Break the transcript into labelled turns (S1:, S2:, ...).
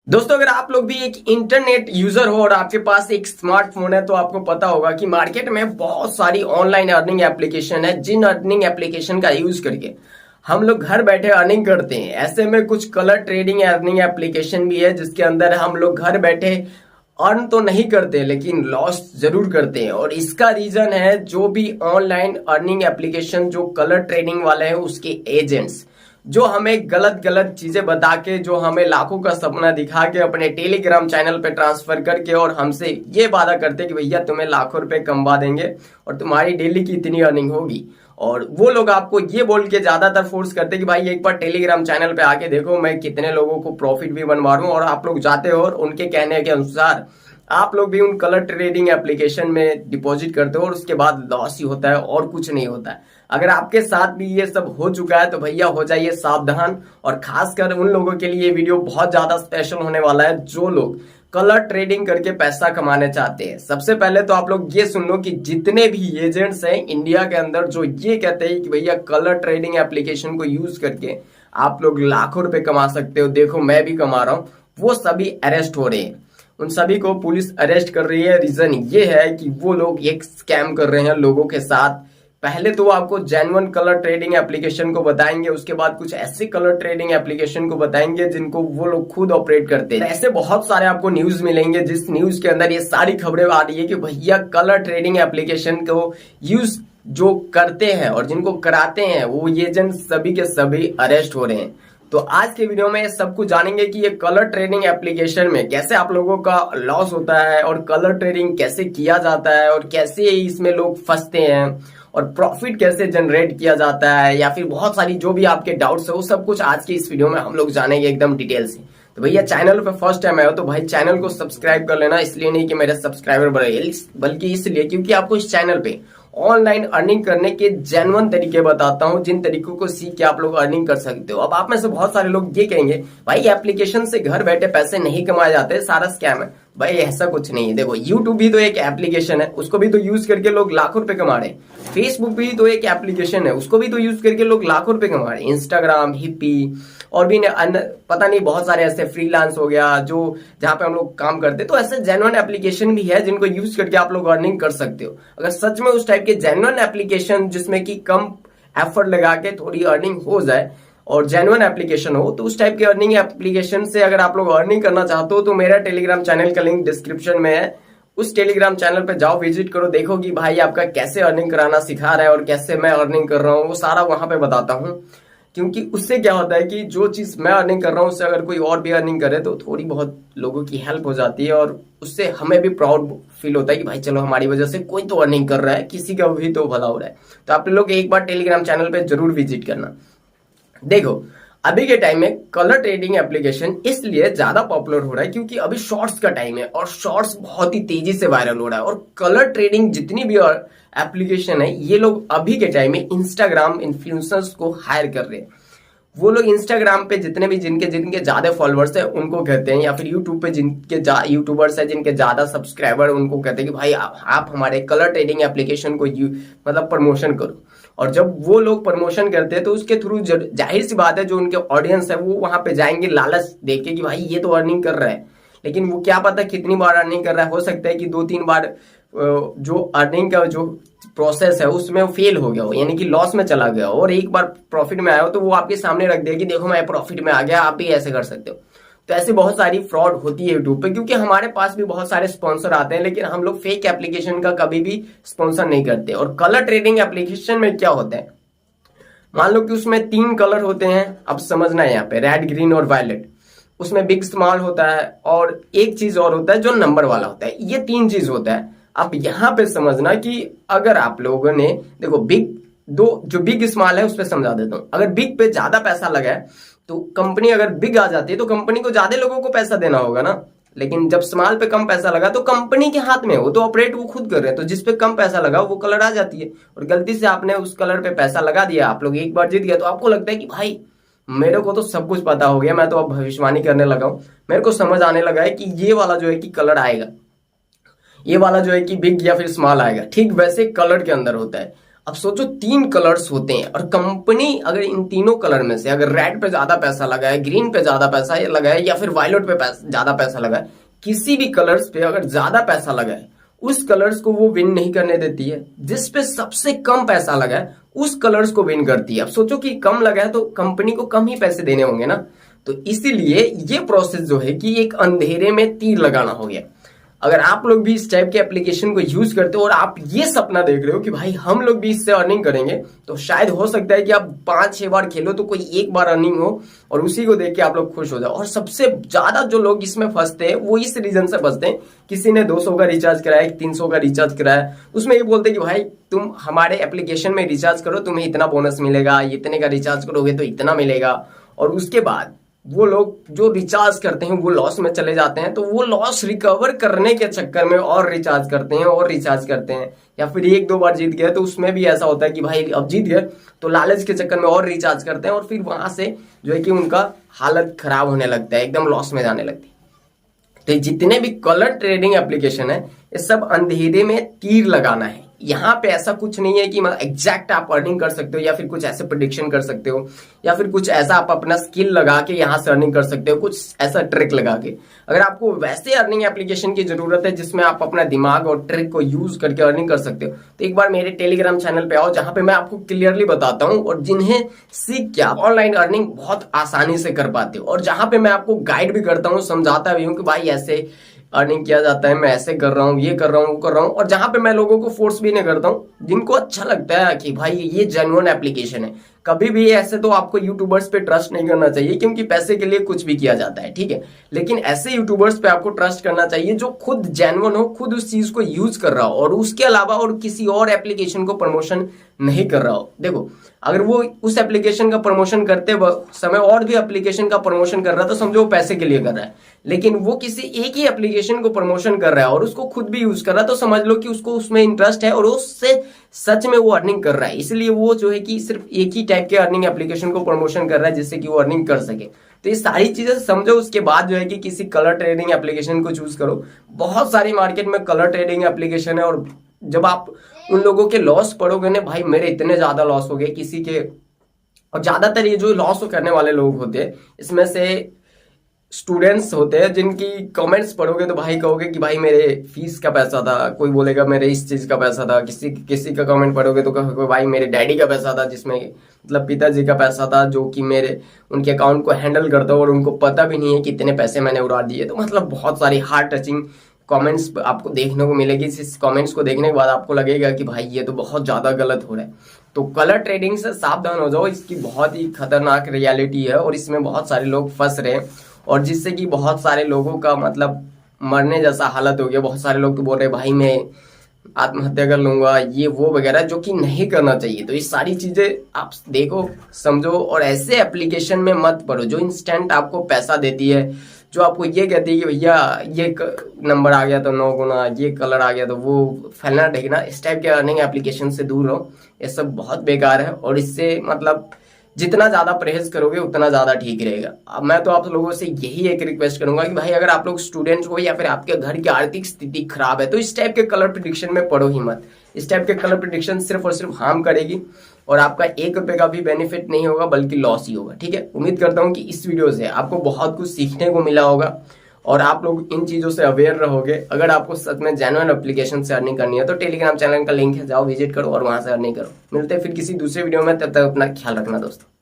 S1: दोस्तों, अगर आप लोग भी एक इंटरनेट यूजर हो और आपके पास एक स्मार्टफोन है तो आपको पता होगा कि मार्केट में बहुत सारी ऑनलाइन अर्निंग एप्लीकेशन है। जिन अर्निंग एप्लीकेशन का यूज करके हम लोग घर बैठे अर्निंग करते हैं। ऐसे में कुछ कलर ट्रेडिंग अर्निंग एप्लीकेशन भी है जिसके अंदर हम लोग घर बैठे अर्न तो नहीं करते लेकिन लॉस जरूर करते हैं। और इसका रीजन है जो भी ऑनलाइन अर्निंग एप्लीकेशन जो कलर ट्रेडिंग वाले हैं उसके एजेंट्स जो हमें गलत गलत चीजें बता के, जो हमें लाखों का सपना दिखा के अपने टेलीग्राम चैनल पे ट्रांसफर करके और हमसे ये वादा करते कि भैया तुम्हें लाखों रुपए कमवा देंगे और तुम्हारी डेली की इतनी अर्निंग होगी। और वो लोग आपको ये बोल के ज्यादातर फोर्स करते कि भाई एक बार टेलीग्राम चैनल पे आके देखो, मैं कितने लोगों को प्रॉफिट भी बनवा रहा हूं। और आप लोग जाते हो और उनके कहने के अनुसार आप लोग भी उन कलर ट्रेडिंग एप्लीकेशन में डिपॉजिट करते हो और उसके बाद लॉस ही होता है और कुछ नहीं होता है। अगर आपके साथ भी ये सब हो चुका है तो भैया हो जाइए सावधान। और खासकर उन लोगों के लिए वीडियो बहुत ज्यादा स्पेशल होने वाला है जो लोग कलर ट्रेडिंग करके पैसा कमाने चाहते हैं। सबसे पहले तो आप लोग ये सुन लो कि जितने भी एजेंट्स हैं इंडिया के अंदर जो ये कहते हैं कि भैया कलर ट्रेडिंग एप्लीकेशन को यूज करके आप लोग लाखों रुपए कमा सकते हो, देखो मैं भी कमा रहा हूं, वो सभी अरेस्ट हो रहे हैं। उन सभी को पुलिस अरेस्ट कर रही है। रीजन ये है कि वो लोग एक स्कैम कर रहे हैं लोगों के साथ। पहले तो वो आपको जेन्युइन कलर ट्रेडिंग एप्लीकेशन को बताएंगे, उसके बाद कुछ ऐसे कलर ट्रेडिंग एप्लीकेशन को बताएंगे जिनको वो लोग खुद ऑपरेट करते हैं। ऐसे बहुत सारे आपको न्यूज मिलेंगे जिस न्यूज के अंदर ये सारी खबरें आ रही है कि भैया कलर ट्रेडिंग एप्लीकेशन को यूज जो करते हैं और जिनको कराते हैं वो एजेंट सभी के सभी अरेस्ट हो रहे हैं। तो आज के वीडियो में सब कुछ जानेंगे कि ये कलर ट्रेडिंग एप्लीकेशन में कैसे आप लोगों का लॉस होता है और कलर ट्रेडिंग कैसे किया जाता है और कैसे इसमें लोग फंसते हैं और प्रॉफिट कैसे जनरेट किया जाता है, या फिर बहुत सारी जो भी आपके डाउट्स है वो सब कुछ आज के इस वीडियो में हम लोग जानेंगे एकदम डिटेल से। तो भैया चैनल पे फर्स्ट टाइम आए हो तो भाई चैनल को सब्सक्राइब कर लेना, इसलिए नहीं कि मेरे सब्सक्राइबर बढ़े बल्कि इसलिए क्योंकि आपको इस चैनल पे ऑनलाइन अर्निंग करने के जेन्युइन तरीके बताता हूं, जिन तरीकों को सीख के आप लोग अर्निंग कर सकते हो। अब आप में से बहुत सारे लोग ये कहेंगे भाई एप्लीकेशन से घर बैठे पैसे नहीं कमाए जाते, सारा स्कैम है। भाई ऐसा कुछ नहीं है। देखो यूट्यूब भी तो एक एप्लीकेशन है, उसको भी तो यूज करके लोग लाखों रुपए कमा रहे हैं। फेसबुक भी तो एक एप्लीकेशन है, उसको भी तो यूज करके लोग लाखों रुपए कमा रहे हैं। इंस्टाग्राम, हिप्पी और भी पता नहीं बहुत सारे ऐसे फ्रीलांस हो गया जो जहां पे हम लोग काम करते हैं। तो ऐसे जेन्युइन एप्लीकेशन भी है जिनको यूज करके आप लोग अर्निंग कर सकते हो। अगर सच में उस टाइप के जेन्युइन एप्लीकेशन जिसमें कि कम एफर्ट लगा के थोड़ी अर्निंग हो जाए और जेन्युइन एप्लीकेशन हो, तो उस टाइप के अर्निंग एप्लीकेशन से अगर आप लोग अर्निंग करना चाहते हो तो मेरा टेलीग्राम चैनल का लिंक डिस्क्रिप्शन में है। उस टेलीग्राम चैनल पे जाओ, विजिट करो, देखो कि भाई आपका कैसे अर्निंग कराना सिखा रहा है और कैसे मैं अर्निंग कर रहा हूँ, वो सारा वहां पे बताता हूँ। क्योंकि उससे क्या होता है कि जो चीज मैं अर्निंग कर रहा हूँ उससे अगर कोई और भी अर्निंग करे तो थोड़ी बहुत लोगों की हेल्प हो जाती है और उससे हमें भी प्राउड फील होता है कि भाई चलो हमारी वजह से कोई तो अर्निंग कर रहा है, किसी का भी तो भला हो रहा है। तो आप लोग एक बार टेलीग्राम चैनल पे जरूर विजिट करना। देखो अभी के टाइम में कलर ट्रेडिंग एप्लीकेशन इसलिए ज्यादा पॉपुलर हो रहा है क्योंकि अभी शॉर्ट्स का टाइम है और शॉर्ट्स बहुत ही तेजी से वायरल हो रहा है। और कलर ट्रेडिंग जितनी भी एप्लीकेशन है ये लोग अभी के टाइम में इंस्टाग्राम इन्फ्लुएंसर्स को हायर कर रहे हैं। वो लोग इंस्टाग्राम पे जितने भी जिनके जिनके ज्यादा फॉलोअर्स है उनको कहते हैं, या फिर यूट्यूब पे जिनके यूट्यूबर्स है जिनके ज्यादा सब्सक्राइबर उनको कहते हैं कि भाई आप हमारे कलर ट्रेडिंग एप्लीकेशन को मतलब प्रमोशन करो। और जब वो लोग प्रमोशन करते हैं तो उसके थ्रू जाहिर सी बात है जो उनके ऑडियंस है वो वहां पे जाएंगे लालच देख के कि भाई ये तो अर्निंग कर रहा है। लेकिन वो क्या पता कितनी बार अर्निंग कर रहा है, हो सकता है कि 2-3 बार जो अर्निंग का जो प्रोसेस है उसमें वो फेल हो गया हो, यानी कि लॉस में चला गया हो, और एक बार प्रॉफिट में आया हो तो वो आपके सामने रख दिया कि देखो मैं प्रॉफिट में आ गया, आप भी ऐसे कर सकते हो। तो ऐसी बहुत सारी फ्रॉड होती है यूट्यूब पे, क्योंकि हमारे पास भी बहुत सारे स्पॉन्सर आते हैं लेकिन हम लोग फेक एप्लीकेशन का कभी भी स्पॉन्सर नहीं करते। और कलर ट्रेडिंग एप्लीकेशन में क्या होता है, मान लो कि उसमें 3 कलर होते हैं, अब समझना है यहाँ पे, रेड, ग्रीन और वायलेट। उसमें बिग स्मॉल होता है और एक चीज और होता है जो नंबर वाला होता है। ये 3 चीज होता है। अब यहाँ पे समझना कि अगर आप लोगों ने देखो जो बिग स्मॉल है उस पर समझा देता हूं। अगर बिग पे ज्यादा पैसा लगा है तो कंपनी अगर बिग आ जाती है तो कंपनी को ज्यादा लोगों को पैसा देना होगा ना। लेकिन जब स्मॉल पे कम पैसा लगा तो कंपनी के हाथ में, वो तो ऑपरेट वो खुद कर रहे हैं, तो जिस पे कम पैसा लगा वो कलर आ जाती है। और गलती से आपने उस कलर पे पैसा लगा दिया, आप लोग एक बार जीत गया तो आपको लगता है कि भाई मेरे को तो सब कुछ पता हो गया, मैं तो अब भविष्यवाणी करने लगा हूं, मेरे को समझ आने लगा है कि ये वाला जो है कि कलर आएगा, ये वाला जो है कि बिग या फिर स्मॉल आएगा। ठीक वैसे कलर के अंदर होता है। अब सोचो 3 कलर्स होते हैं और कंपनी अगर इन तीनों कलर में से अगर रेड पे ज्यादा पैसा लगा है, ग्रीन पे ज्यादा पैसा लगा है या फिर वायलेट पे ज्यादा पैसा लगा है, किसी भी कलर्स पे अगर ज्यादा पैसा लगा है उस कलर्स को वो विन नहीं करने देती है। जिस पे सबसे कम पैसा लगा है उस कलर्स को विन करती है। अब सोचो कि कम लगा है तो कंपनी को कम ही पैसे देने होंगे ना, तो इसीलिए ये प्रोसेस जो है कि एक अंधेरे में तीर लगाना हो गया। अगर आप लोग भी इस टाइप के एप्लीकेशन को यूज करते हो और आप ये सपना देख रहे हो कि भाई हम लोग भी इससे अर्निंग करेंगे, तो शायद हो सकता है कि आप 5-6 बार खेलो तो कोई एक बार अर्निंग हो और उसी को देख के आप लोग खुश हो जाओ। और सबसे ज्यादा जो लोग इसमें फंसते हैं वो इस रीजन से फंसते हैं, किसी ने 200 का रिचार्ज कराया, 300 का रिचार्ज कराया, उसमें ये बोलते हैं कि भाई तुम हमारे एप्लीकेशन में रिचार्ज करो, तुम्हें इतना बोनस मिलेगा, इतने का रिचार्ज करोगे तो इतना मिलेगा। और उसके बाद वो लोग जो रिचार्ज करते हैं वो लॉस में चले जाते हैं, तो वो लॉस रिकवर करने के चक्कर में और रिचार्ज करते हैं और रिचार्ज करते हैं। या फिर 1-2 बार जीत गए तो उसमें भी ऐसा होता है कि भाई अब जीत गए तो लालच के चक्कर में और रिचार्ज करते हैं और फिर वहां से जो है कि उनका हालत खराब होने लगता है, एकदम लॉस में जाने लगती है। तो जितने भी कलर ट्रेडिंग एप्लीकेशन है ये सब अंधेरे में तीर लगाना है। यहाँ पे ऐसा कुछ नहीं है कि एग्जैक्ट आप अर्निंग कर सकते हो या फिर कुछ ऐसे प्रेडिक्शन कर सकते हो या फिर कुछ ऐसा आप अपना स्किल लगा के यहाँ से अर्निंग कर सकते हो, कुछ ऐसा ट्रिक लगा के। अगर आपको वैसे अर्निंग एप्लीकेशन की जरूरत है जिसमें आप अपना दिमाग और ट्रिक को यूज करके अर्निंग कर सकते हो, तो एक बार मेरे टेलीग्राम चैनल पे आओ जहां पे मैं आपको क्लियरली बताता हूँ और जिन्हें सीख के आप ऑनलाइन अर्निंग बहुत आसानी से कर पाते हो और जहां पे मैं आपको गाइड भी करता हूँ, समझाता भी हूँ कि भाई ऐसे अर्निंग किया जाता है, मैं ऐसे कर रहा हूँ, ये कर रहा हूँ, वो कर रहा हूँ। और जहां पे मैं लोगों को फोर्स भी नहीं करता हूँ, जिनको अच्छा लगता है कि भाई ये जेन्युइन एप्लीकेशन है। कभी भी ऐसे तो आपको यूट्यूबर्स पे ट्रस्ट नहीं करना चाहिए क्योंकि पैसे के लिए कुछ भी किया जाता है, ठीक है। लेकिन ऐसे यूट्यूबर्स पे आपको ट्रस्ट करना चाहिए जो खुद जेन्युइन हो, खुद उस चीज को यूज कर रहा हो और उसके अलावा और किसी और एप्लीकेशन को प्रमोशन नहीं कर रहा हो। देखो अगर वो उस एप्लीकेशन का प्रमोशन करते समय और भी एप्लीकेशन का प्रमोशन कर रहा है तो समझो वो पैसे के लिए कर रहा है, लेकिन वो किसी एक ही एप्लीकेशन को प्रमोशन कर रहा है और उसको खुद भी यूज कर रहा है, तो समझ लो कि उसको उसमें इंटरेस्ट है और उससे सच में वो अर्निंग कर रहा है। इसलिए वो जो है कि सिर्फ एक ही टाइप के अर्निंग एप्लीकेशन को प्रमोशन कर रहा है जिससे कि वो अर्निंग कर सके। तो ये सारी चीजें समझो, उसके बाद जो है कि किसी कलर ट्रेडिंग एप्लीकेशन को चूज करो। बहुत सारी मार्केट में कलर ट्रेडिंग एप्लीकेशन है और जब आप उन लोगों के लॉस पड़ोगे ना, भाई मेरे इतने ज्यादा लॉस हो गए किसी के। और ज्यादातर ये जो लॉस करने वाले लोग होते हैं इसमें से स्टूडेंट्स होते हैं जिनकी कमेंट्स पढ़ोगे तो भाई कहोगे कि भाई मेरे फीस का पैसा था, कोई बोलेगा मेरे इस चीज का पैसा था, किसी का कमेंट पढ़ोगे तो कहोगे भाई मेरे डैडी का पैसा था, जिसमें मतलब पिताजी का पैसा था जो कि मेरे उनके अकाउंट को हैंडल करता हूँ और उनको पता भी नहीं है कि इतने पैसे मैंने उड़ा दिए। तो मतलब बहुत सारी हार्ट टचिंग कमेंट्स आपको देखने को मिलेगी। इस कमेंट्स को देखने के बाद आपको लगेगा कि भाई ये तो बहुत ज्यादा गलत हो रहा है। तो कलर ट्रेडिंग से सावधान हो जाओ, इसकी बहुत ही खतरनाक रियलिटी है और इसमें बहुत सारे लोग फंस रहे हैं और जिससे कि बहुत सारे लोगों का मतलब मरने जैसा हालत हो गया। बहुत सारे लोग तो बोल रहे भाई मैं आत्महत्या कर लूंगा, ये वो वगैरह, जो कि नहीं करना चाहिए। तो ये सारी चीजें आप देखो समझो और ऐसे एप्लीकेशन में मत पड़ो जो इंस्टेंट आपको पैसा देती है, जो आपको ये कहती है कि भैया ये नंबर आ गया तो 9 गुना, ये कलर आ गया तो वो फैलना ढेकना। इस टाइप के अर्निंग एप्लीकेशन से दूर रहो, ये सब बहुत बेकार है और इससे मतलब जितना ज्यादा परहेज करोगे उतना ज्यादा ठीक रहेगा। अब मैं तो आप लोगों से यही एक रिक्वेस्ट करूंगा कि भाई अगर आप लोग स्टूडेंट हो या फिर आपके घर की आर्थिक स्थिति खराब है तो इस टाइप के कलर प्रेडिक्शन में पढ़ो ही मत। इस टाइप के कलर प्रेडिक्शन सिर्फ और सिर्फ हार्म करेगी और आपका 1 रुपए का भी बेनिफिट नहीं होगा बल्कि लॉस ही होगा, ठीक है। उम्मीद करता हूं कि इस वीडियो से आपको बहुत कुछ सीखने को मिला होगा और आप लोग इन चीजों से अवेयर रहोगे। अगर आपको सच में जेन्युइन एप्लीकेशन से अर्निंग करनी है तो टेलीग्राम चैनल का लिंक है, जाओ विजिट करो और वहां से अर्निंग करो। मिलते हैं फिर किसी दूसरे वीडियो में, तब तक अपना ख्याल रखना दोस्तों।